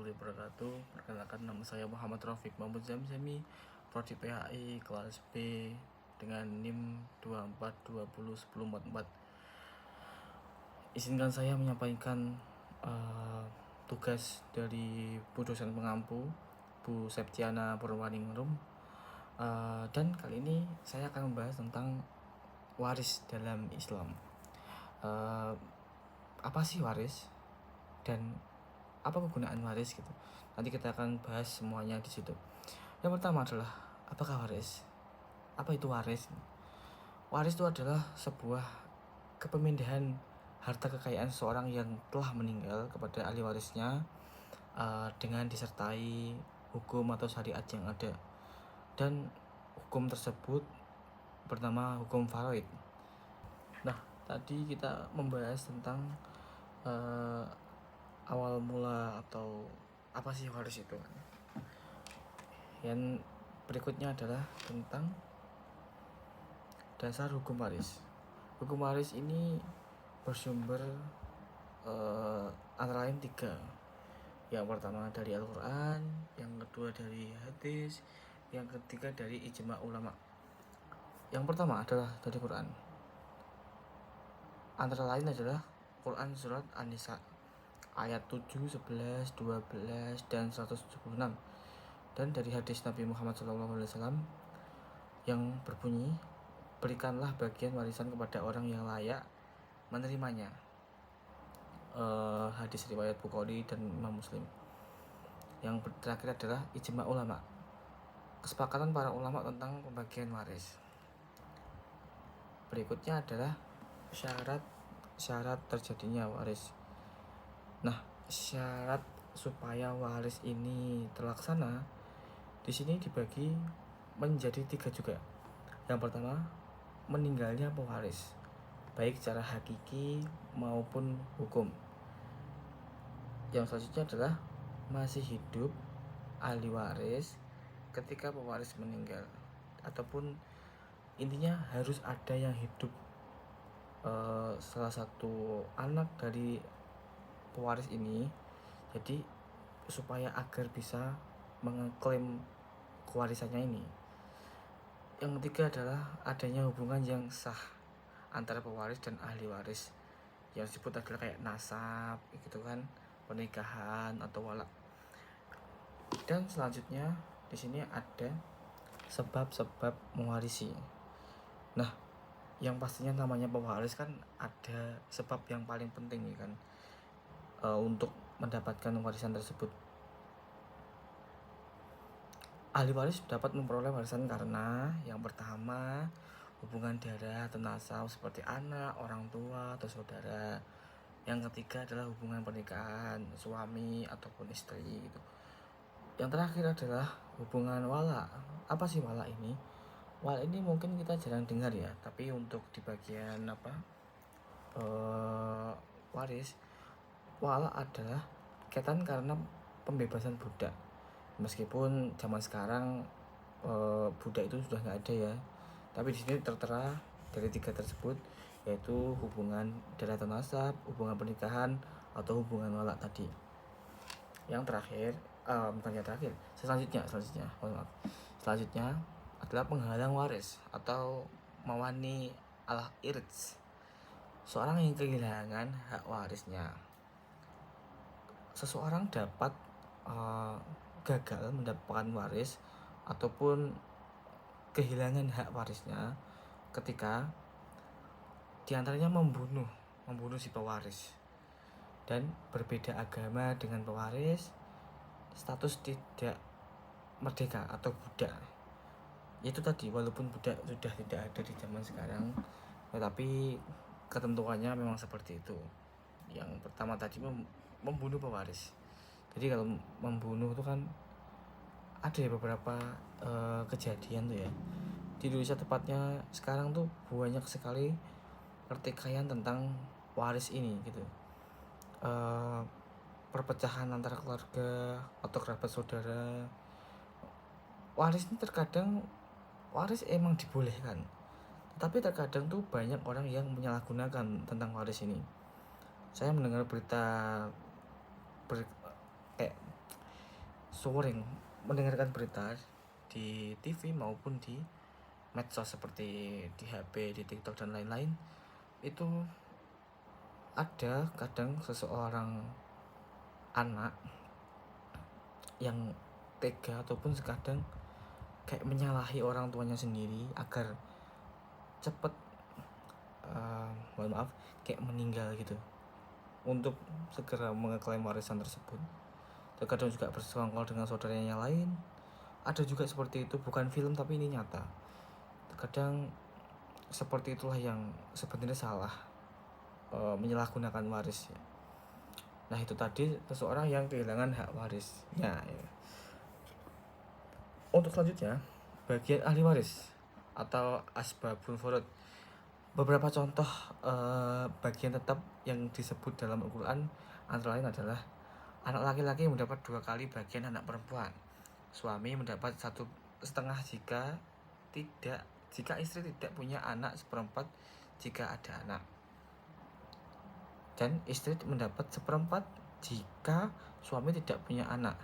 warahmatullahi wabarakatuh. Perkenalkan, nama saya Muhammad Rafiq Mahmud Zamzami, Prodi PHI kelas B dengan NIM 24201044. Izinkan saya menyampaikan tugas dari Bu dosen pengampu, Bu Septiana Purwaningrum. Dan kali ini saya akan membahas tentang waris dalam Islam. Apa sih waris dan apa kegunaan waris gitu. Nanti kita akan bahas semuanya di situ. Yang pertama adalah, apakah waris? Apa itu waris? Waris itu adalah sebuah kepemindahan harta kekayaan seseorang yang telah meninggal kepada ahli warisnya dengan disertai hukum atau syariat yang ada. Dan hukum tersebut bernama hukum faraid. Nah, tadi kita membahas tentang awal mula atau apa sih waris itu. Yang berikutnya adalah tentang dasar hukum waris. Hukum waris ini bersumber antara lain 3. Yang pertama dari Al-Quran, yang kedua dari hadis, yang ketiga dari ijma ulama. Yang pertama adalah dari Quran. Antara lain adalah Quran surat An-Nisa ayat 7, 11, 12, dan 176. Dan dari hadis Nabi Muhammad SAW yang berbunyi, berikanlah bagian warisan kepada orang yang layak menerimanya. Hadis riwayat Bukhari dan Imam Muslim. Yang terakhir adalah ijma ulama, kesepakatan para ulama tentang pembagian waris. Berikutnya adalah syarat terjadinya waris. Nah, syarat supaya waris ini terlaksana di sini dibagi menjadi 3 juga. Yang pertama, meninggalnya pewaris, baik secara hakiki maupun hukum. Yang selanjutnya adalah masih hidup ahli waris ketika pewaris meninggal, ataupun intinya harus ada yang hidup, salah satu anak dari pewaris ini, jadi supaya agar bisa mengklaim kewarisannya ini. Yang ketiga adalah adanya hubungan yang sah antara pewaris dan ahli waris, yang disebut adalah kayak nasab gitu kan, pernikahan atau walak. Dan selanjutnya di sini ada sebab-sebab mewarisi. Nah, yang pastinya namanya pewaris kan ada sebab yang paling penting ya kan, untuk mendapatkan warisan tersebut. Ahli waris dapat memperoleh warisan karena yang pertama, hubungan darah atau nasab seperti anak, orang tua, atau saudara. Yang ketiga adalah hubungan pernikahan, suami ataupun istri gitu. Yang terakhir adalah hubungan wala. Apa sih wala ini? Wala ini mungkin kita jarang dengar ya, tapi untuk di bagian waris, wala adalah kaitan karena pembebasan budak. Meskipun zaman sekarang budak itu sudah nggak ada ya, tapi di sini tertera dari 3 tersebut, yaitu hubungan darah atau nasab, hubungan pernikahan, atau hubungan walak tadi. Yang terakhir, bukan yang terakhir, selanjutnya adalah penghalang waris atau mawani al-irts, seorang yang kehilangan hak warisnya. Seseorang dapat gagal mendapatkan waris ataupun kehilangan hak warisnya ketika diantaranya membunuh si pewaris, dan berbeda agama dengan pewaris, status tidak merdeka atau budak. Itu tadi, walaupun budak sudah tidak ada di zaman sekarang, tetapi ketentuannya memang seperti itu. Yang pertama tadi membunuh pewaris. Jadi kalau membunuh itu kan ada ya beberapa kejadian tuh ya. Di Indonesia tepatnya sekarang tuh banyak sekali pertikaian tentang waris ini gitu. Perpecahan antara keluarga atau kerabat saudara. Waris ini terkadang waris emang dibolehkan, tetapi terkadang tuh banyak orang yang menyalahgunakan tentang waris ini. Saya mendengar berita sering mendengarkan berita di TV maupun di medsos seperti di HP, di TikTok dan lain-lain, itu ada kadang seseorang anak yang tega ataupun sekadang kayak menyalahi orang tuanya sendiri agar cepet mohon maaf kayak meninggal gitu untuk segera mengeklaim warisan tersebut. Terkadang juga bersekongkol dengan saudaranya yang lain. Ada juga seperti itu, bukan film tapi ini nyata. Terkadang seperti itulah yang sebenarnya salah, menyalahgunakan waris ya. Nah itu tadi seseorang yang kehilangan hak warisnya ya. Untuk selanjutnya bagian ahli waris atau asbabul furud. Beberapa contoh bagian tetap yang disebut dalam Al-Quran antara lain adalah anak laki-laki mendapat 2 kali bagian anak perempuan. Suami mendapat 1,5 jika istri tidak punya anak 1/4 jika ada anak. Dan istri mendapat 1/4 jika suami tidak punya anak.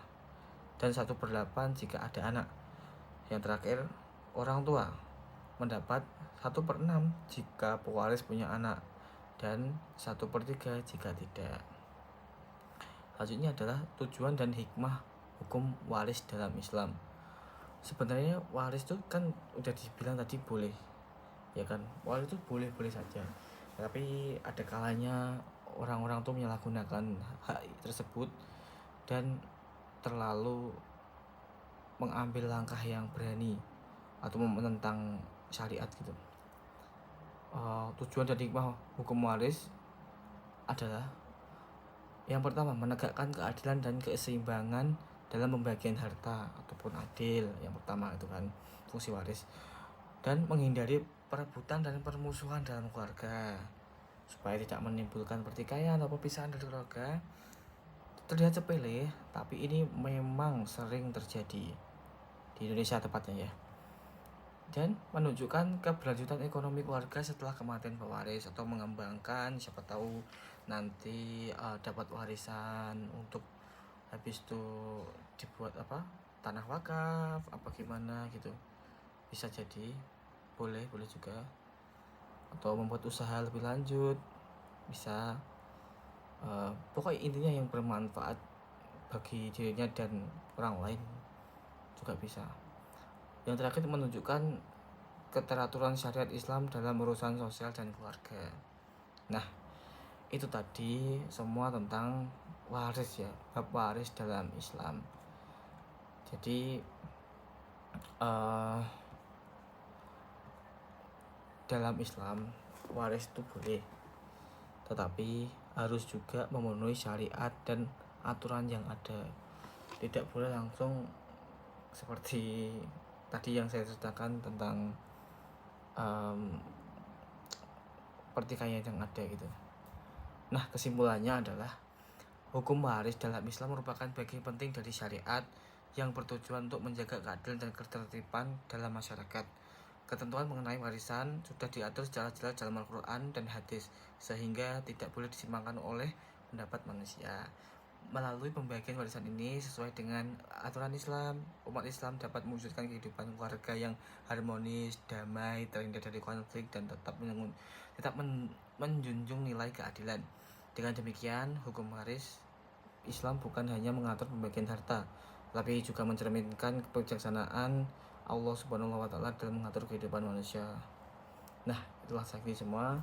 Dan 1/8 jika ada anak. Yang terakhir, orang tua mendapat 1/6 jika pewaris punya anak dan 1/3 jika tidak. Selanjutnya adalah tujuan dan hikmah hukum waris dalam Islam. Sebenarnya waris itu kan udah dibilang tadi boleh, ya kan? Waris itu boleh-boleh saja. Tapi ada kalanya orang-orang tuh menyalahgunakan hak tersebut dan terlalu mengambil langkah yang berani atau menentang syariat gitu. Tujuan dan hikmah hukum waris adalah yang pertama, menegakkan keadilan dan keseimbangan dalam pembagian harta ataupun adil. Yang pertama itu kan fungsi waris. Dan menghindari perebutan dan permusuhan dalam keluarga supaya tidak menimbulkan pertikaian atau perpisahan dari keluarga. Terlihat sepele, tapi ini memang sering terjadi di Indonesia tepatnya ya. Dan menunjukkan keberlanjutan ekonomi keluarga setelah kematian pewaris atau mengembangkan siapa tahu nanti dapat warisan untuk habis itu dibuat tanah wakaf apa gimana gitu, bisa jadi boleh juga, atau membuat usaha lebih lanjut bisa. Pokoknya intinya yang bermanfaat bagi dirinya dan orang lain juga bisa. Yang terakhir, menunjukkan keteraturan syariat Islam dalam urusan sosial dan keluarga. Nah, itu tadi semua tentang waris ya, bab waris dalam Islam. Jadi dalam Islam waris itu boleh, tetapi harus juga memenuhi syariat dan aturan yang ada. Tidak boleh langsung seperti tadi yang saya ceritakan tentang pertikaian yang ada gitu. Nah, kesimpulannya adalah hukum waris dalam Islam merupakan bagian penting dari syariat yang bertujuan untuk menjaga keadilan dan ketertiban dalam masyarakat. Ketentuan mengenai warisan sudah diatur secara jelas dalam Al-Quran dan hadis, sehingga tidak boleh disimpangkan oleh pendapat manusia. Melalui pembagian warisan ini sesuai dengan aturan Islam, umat Islam dapat mewujudkan kehidupan keluarga yang harmonis, damai, terhindar dari konflik, dan tetap menjunjung nilai keadilan. Dengan demikian, hukum waris Islam bukan hanya mengatur pembagian harta, tapi juga mencerminkan kebijaksanaan Allah Subhanahu wa Ta'ala dalam mengatur kehidupan manusia. Nah, itulah saksi semua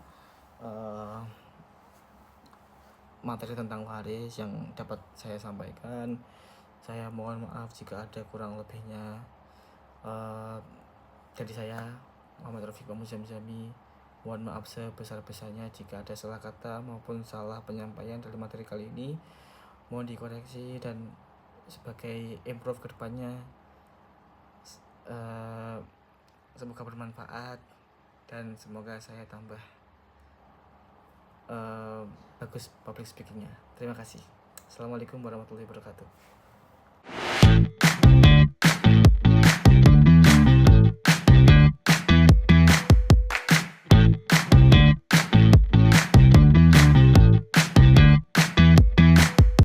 materi tentang waris yang dapat saya sampaikan. Saya mohon maaf jika ada kurang lebihnya. Dari saya, Muhammad Rafiq Muzamzami, mohon maaf sebesar-besarnya jika ada salah kata maupun salah penyampaian dari materi kali ini. Mohon dikoreksi dan sebagai improve kedepannya. Semoga bermanfaat dan semoga saya tambah bagus public speakingnya. Terima kasih. Assalamualaikum warahmatullahi wabarakatuh.